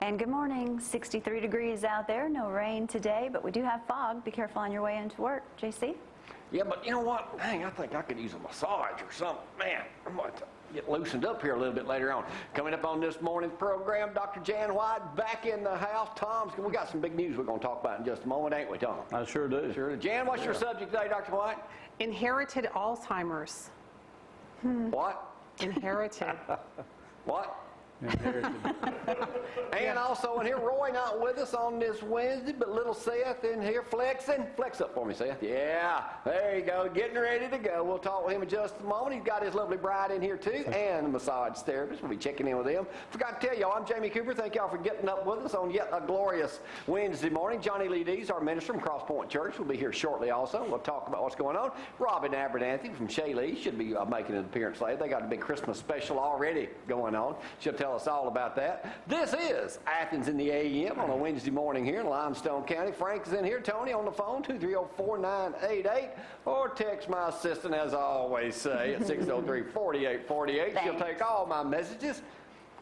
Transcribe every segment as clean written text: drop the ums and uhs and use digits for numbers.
And good morning. 63 degrees out there. No rain today, but we do have fog. Be careful on your way into work. JC? Yeah, but you know what? Dang, I think I could use a massage or something. Man, I'm going to get loosened up here a little bit later on. Coming up on this morning's program, Dr. Jan White back in the house. Tom's, we got some big news we're going to talk about in just a moment, ain't we, Tom? I sure do. Sure. Jan, what's your subject today, Dr. White? Inherited Alzheimer's. What? Inherited. What? Inherited. And also in here, Roy not with us on this Wednesday, but little Seth in here flexing. Flex up for me, Seth. Yeah, there you go, getting ready to go. We'll talk with him in just a moment. He's got his lovely bride in here too, and the massage therapist. We'll be checking in with him. Forgot to tell y'all, I'm Jamie Cooper. Thank y'all for getting up with us on yet a glorious Wednesday morning. Johnny Lee Dees, our minister from Cross Point Church, will be here shortly also. We'll talk about what's going on. Robin Abernathy from Shea Lee should be making an appearance later. They got a big Christmas special already going on. She'll tell us all about that. This is Athens in the AM on a Wednesday morning here in Limestone County. Frank is in here. Tony on the phone, 230-4988, or text my assistant, as I always say, at 603-4848. She'll take all my messages.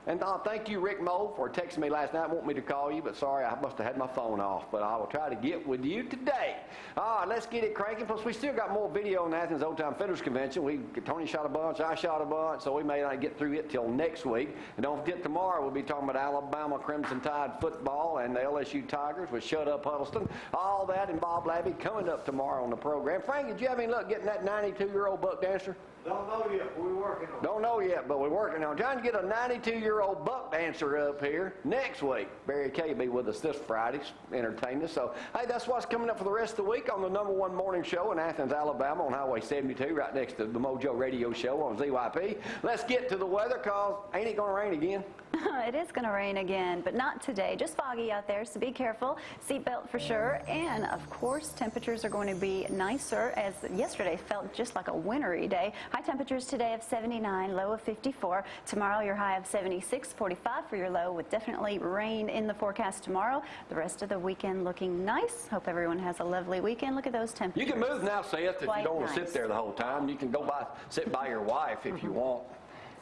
And thank you, Rick Moe, for texting me last night. Want me to call you, but sorry, I must have had my phone off. But I will try to get with you today. All right, let's get it cranking. Plus, we still got more video on the Athens Old Time Fiddlers Convention. Tony shot a bunch, I shot a bunch, so we may not get through it till next week. And don't forget, tomorrow we'll be talking about Alabama Crimson Tide football and the LSU Tigers with Shut Up Huddleston. All that and Bob Labby coming up tomorrow on the program. Frank, did you have any luck getting that 92-year-old buck dancer? Don't know yet. We're working on it. Don't know yet, but we're working on it. Trying to get a 92-year-old buck dancer up here next week. Barry Kay will be with us this Friday, entertaining us. So, hey, that's what's coming up for the rest of the week on the #1 morning show in Athens, Alabama on Highway 72, right next to the Mojo Radio Show on ZYP. Let's get to the weather, because ain't it going to rain again? It is going to rain again, but not today. Just foggy out there, so be careful. Seatbelt for sure. And, of course, temperatures are going to be nicer, as yesterday felt just like a wintry day. High temperatures today of 79, low of 54. Tomorrow, your high of 76, 45 for your low, with definitely rain in the forecast tomorrow. The rest of the weekend looking nice. Hope everyone has a lovely weekend. Look at those temperatures. You can move now, Seth, if you don't want to sit there the whole time. You can go sit by your wife if you want.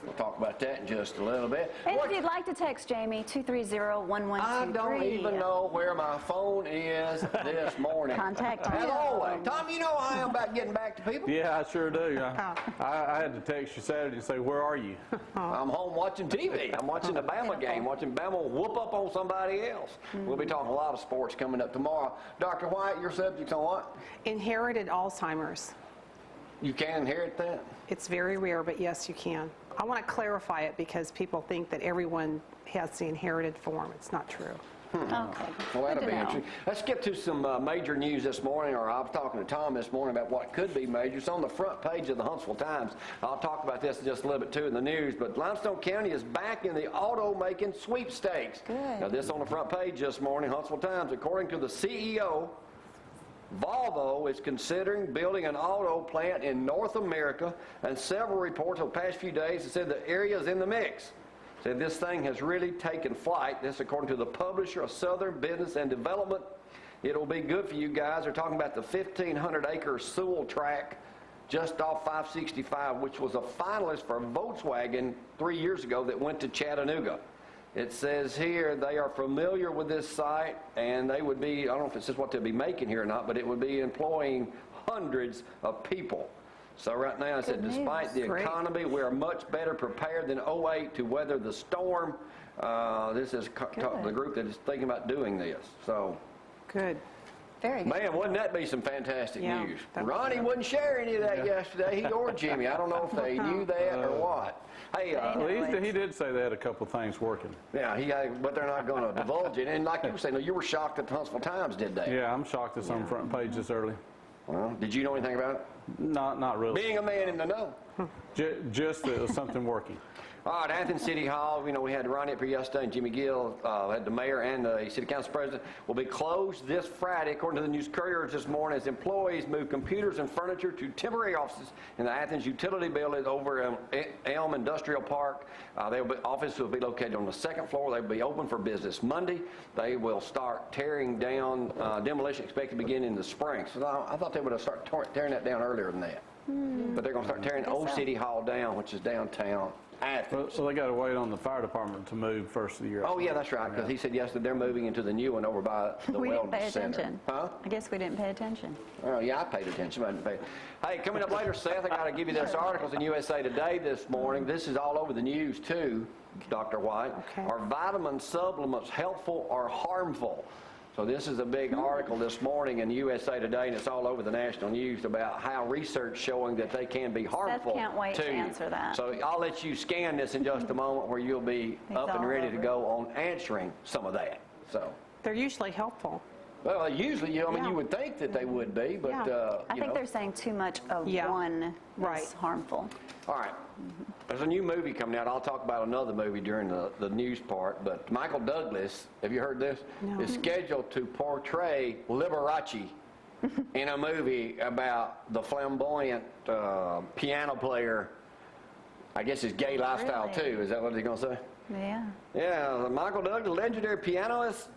We'll talk about that in just a little bit. And if you'd like to text Jamie, 230-1123. I don't even know where my phone is this morning. Contact Tom. As always. Tom, you know how I am about getting back to people. Yeah, I sure do. I had to text you Saturday and say, where are you? I'm home watching TV. I'm watching the Bama game, watching Bama whoop up on somebody else. We'll be talking a lot of sports coming up tomorrow. Dr. White, your subject's on what? Inherited Alzheimer's. You can inherit that? It's very rare, but yes, you can. I want to clarify it because people think that everyone has the inherited form. It's not true. Okay. Well, that'll Good be to know. interesting. Let's get to some major news this morning, or I was talking to Tom this morning about what could be major. It's on the front page of the Huntsville Times. I'll talk about this in just a little bit, too, in the news. But Limestone County is back in the auto-making sweepstakes. Good. Now, this on the front page this morning, Huntsville Times. According to the CEO, Volvo is considering building an auto plant in North America, and several reports over the past few days have said the area is in the mix. Said this thing has really taken flight. This according to the publisher of Southern Business and Development. It'll be good for you guys. They're talking about the 1,500-acre Sewell track just off 565, which was a finalist for Volkswagen 3 years ago that went to Chattanooga. It says here they are familiar with this site, and they would be, I don't know if it says what they'll be making here or not, but it would be employing hundreds of people. So right now it said, despite the economy, we are much better prepared than '08 to weather the storm. This is the group that is thinking about doing this. So, Good. Very good. man, wouldn't that be some fantastic news? that Ronnie wouldn't share any of that yesterday, he or Jimmy. I don't know if they knew that or what. Hey, Well, he did say they had a couple things working. yeah, but they're not going to divulge it. And like you were saying, you were shocked that the Huntsville Times did that. Yeah, I'm shocked it's on the front page this early. Well, did you know anything about it? Not really. Being a man in the know. Just that it was something working. All right, Athens City Hall, we had Ronnie up here yesterday, and Jimmy Gill, had the mayor and the city council president, will be closed this Friday, according to the News Courier this morning, as employees move computers and furniture to temporary offices in the Athens Utility Building over Elm Industrial Park. Office will be located on the second floor. They will be open for business Monday. They will start tearing down, demolition expected to begin in the spring. So I thought they would have started tearing that down earlier than that. But they're going to start tearing Old City Hall down, which is downtown, Athens. So they got to wait on the fire department to move first of the year. Oh, yeah, that's right, because he said yesterday they're moving into the new one over by the We didn't pay Wellness Center. attention. Huh? I guess we didn't pay attention. Oh, yeah, I paid attention. I didn't pay. Hey, coming up later, Seth, I got to give you this articles in USA Today this morning. This is all over the news, too, Dr. White. Okay. Are vitamin supplements helpful or harmful? So this is a big article this morning in USA Today, and it's all over the national news about how research showing that they can be harmful can't wait to you. answer that. So I'll let you scan this in just a moment where you'll be He's up and all ready to over go on answering some of that. So. They're usually helpful. Well, usually, you Yeah. would think that they would be, but, Yeah. I think they're saying too much of Yeah. one Right. is harmful. All right. There's a new movie coming out. I'll talk about another movie during the news part, but Michael Douglas, have you heard this? No. Is scheduled to portray Liberace in a movie about the flamboyant piano player. I guess his gay lifestyle, Really? too. Is that what he's going to say? Yeah. Yeah, Michael Douglas, legendary pianist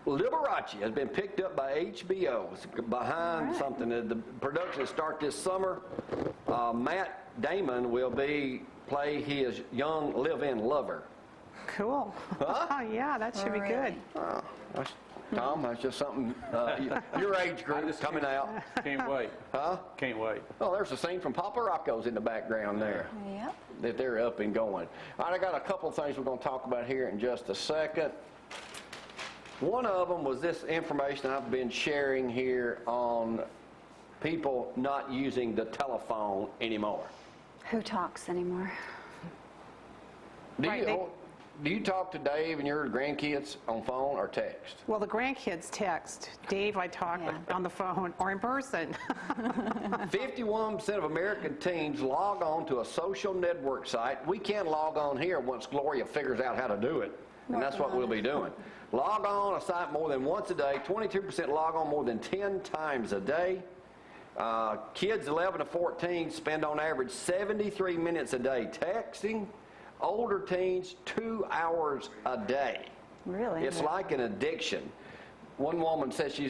Liberace, has been picked up by HBO. It's behind All right. something. The production will start this summer. Matt Damon will play his young live-in lover. Cool. Huh? Yeah, that should be good. Oh, Tom, that's just something, your age group coming out. Can't wait. Huh? Can't wait. Oh, there's a scene from Papa Rocco's in the background there. Yep. That they're up and going. All right, I got a couple of things we're going to talk about here in just a second. One of them was this information I've been sharing here on people not using the telephone anymore. Who talks anymore? Right, Do you talk to Dave and your grandkids on phone or text? Well, the grandkids text. Dave, I talk Yeah. on the phone or in person. 51% of American teens log on to a social network site. We can log on here once Gloria figures out how to do it, and that's what we'll be doing. Log on a site more than once a day. 22% log on more than 10 times a day. Kids 11 to 14 spend on average 73 minutes a day texting. Older teens, 2 hours a day. Really? It's like an addiction. One woman says she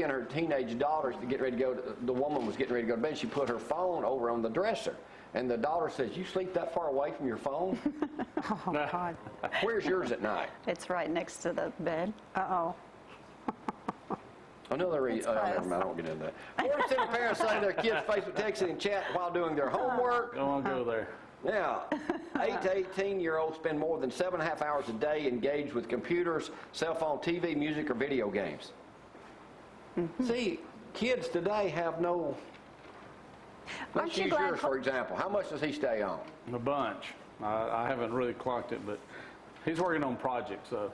and her teenage daughters the woman was getting ready to go to bed. She put her phone over on the dresser. And the daughter says, "You sleep that far away from your phone? Oh, God. Where's yours at night?" It's right next to the bed. Uh-oh. Another It's never close. mind, I won't get into that. 40% of parents say their kids Facebook texting and chat while doing their homework. Don't want to go there. Yeah. 8 to 18-year-olds spend more than 7.5 hours a day engaged with computers, cell phone, TV, music, or video games. See, kids today have no... Aren't Let's you use glad yours, for example. How much does he stay on? A bunch. I haven't really clocked it, but he's working on projects, so.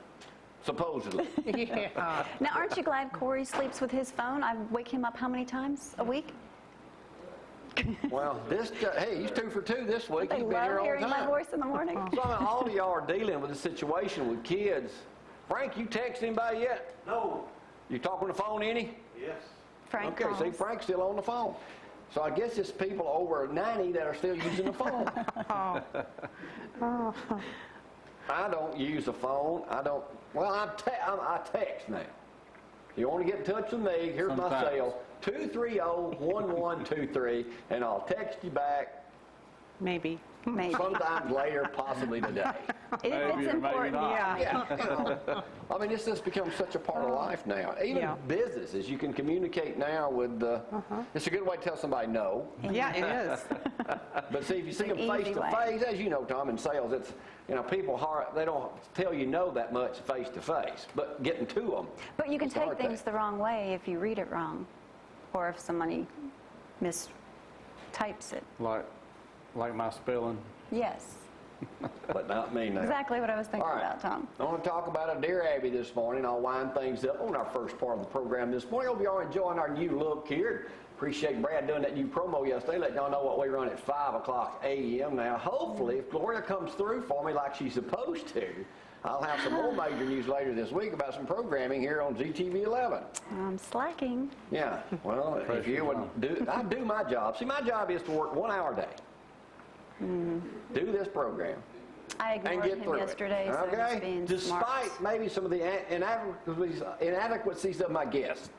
Supposedly. Yeah. Now, aren't you glad Corey sleeps with his phone? I wake him up how many times a week? Well, hey, he's 2 for 2 this week. They He's been here love all hearing the my time. voice in the morning. So I mean, all of y'all are dealing with a situation with kids. Frank, you text anybody yet? No. You talk on the phone any? Yes. Frank Okay, see, calls. Frank's still on the phone. So I guess it's people over 90 that are still using the phone. Oh. I don't use the phone. I text now. You want to get in touch with me, here's my Sometimes. cell, 230-1123, and I'll text you back Maybe. Maybe. sometime later, possibly today. If Maybe it's or maybe important, not. yeah. Yeah, you know, I mean, it's just become such a part of life now. Even Yeah. businesses, you can communicate now with, it's a good way to tell somebody no. Yeah, it is. But see, if you see them an face easy to way. face, as you know, Tom, in sales, it's, people, they don't tell you no that much face to face, but getting to them. But you can is the take hard things thing. the wrong way if you read it wrong, or if somebody mistypes it. Like my spelling. Yes, But not me now. exactly what I was thinking All right. about, Tom. I want to talk about a Dear Abby this morning. I'll wind things up on our first part of the program this morning. Hope you all enjoying our new look here. Appreciate Brad doing that new promo yesterday, letting y'all know what we run at 5 o'clock a.m. Now, hopefully, if Gloria comes through for me like she's supposed to, I'll have some more major news later this week about some programming here on ZTV 11. I'm slacking. Yeah, well, if you would I do my job. See, my job is to work 1 hour a day. Do this program. I And ignored get him through yesterday, it. so he's Okay? being Despite smart. maybe some of the inadequacies of my guests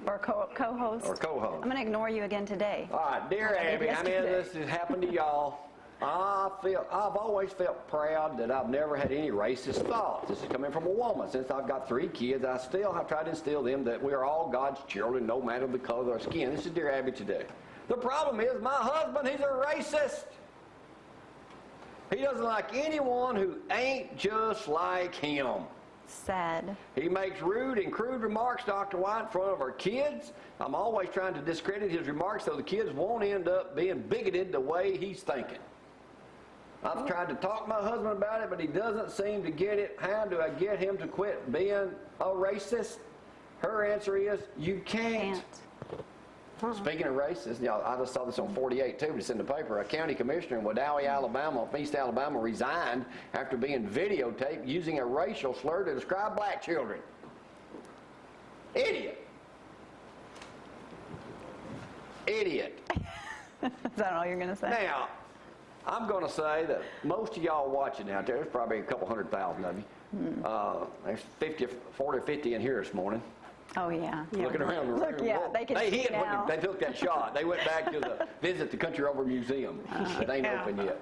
Or co-host. or co-host. I'm going to ignore you again today. All right, Dear Like I did Abby, I mean, yesterday. this has happened to y'all. I've always felt proud that I've never had any racist thoughts. This is coming from a woman. Since I've got 3 kids, I still have tried to instill them that we are all God's children, no matter the color of our skin. This is Dear Abby today. The problem is my husband, he's a racist. He doesn't like anyone who ain't just like him. Sad. He makes rude and crude remarks, Dr. White, in front of our kids. I'm always trying to discredit his remarks so the kids won't end up being bigoted the way he's thinking. I've tried to talk to my husband about it, but he doesn't seem to get it. How do I get him to quit being a racist? Her answer is, you can't. Speaking of racist, I just saw this on 48 too, but it's in the paper. A county commissioner in Wadowee, Alabama, East Alabama, resigned after being videotaped using a racial slur to describe black children. Idiot. Idiot. Is that all you're going to say? Now, I'm going to say that most of y'all watching out there, there's probably a couple 100,000 of you. There's 40 or 50 in here this morning. Oh, yeah. Looking around the room. Look, yeah, they can see hid now. when they took that shot. They went back to visit the Country Over Museum. It ain't open yet.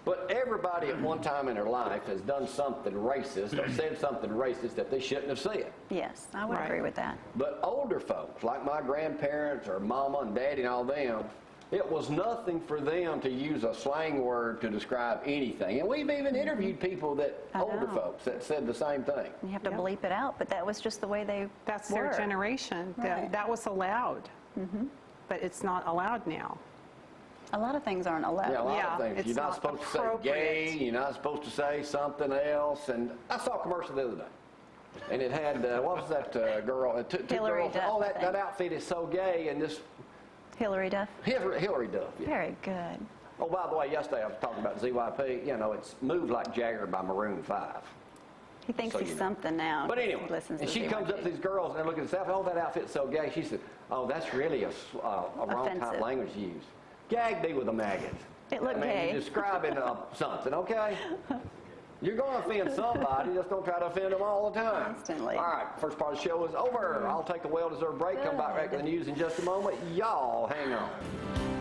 But everybody at one time in their life has done something racist or said something racist that they shouldn't have said. Yes, I would agree with that. But older folks, like my grandparents or mama and daddy and all them, it was nothing for them to use a slang word to describe anything. And we've even interviewed people older folks that said the same thing. You have to bleep it out, but that was just the way they That's were. their generation. Right. That was allowed. But it's not allowed now. A lot of things aren't allowed. Yeah, a lot of things. it's You're not not supposed to say appropriate. gay. You're not supposed to say something else. And I saw a commercial the other day. And it had, what was that girl? Two Hillary girls. Duff, Oh, I that think. outfit is so gay. And this Hillary Duff. Hillary Duff. Yeah. Very good. Oh, by the way, yesterday I was talking about ZYP. You know, it's Move Like Jagger by Maroon 5. He thinks So he's you know. something now. But anyway, He listens and to she comes ZYP. up to these girls and they're looking at stuff. Oh, that outfit's so gay. She said, oh, that's really a wrong type Offensive. of language to use. Gag me with a maggot. It looked I mean, gay. You're describing something, okay? You're going to offend somebody. Just don't try to offend them all the time. Constantly. All right, first part of the show is over. I'll take a well-deserved break. Come back with the news in just a moment. Y'all hang on.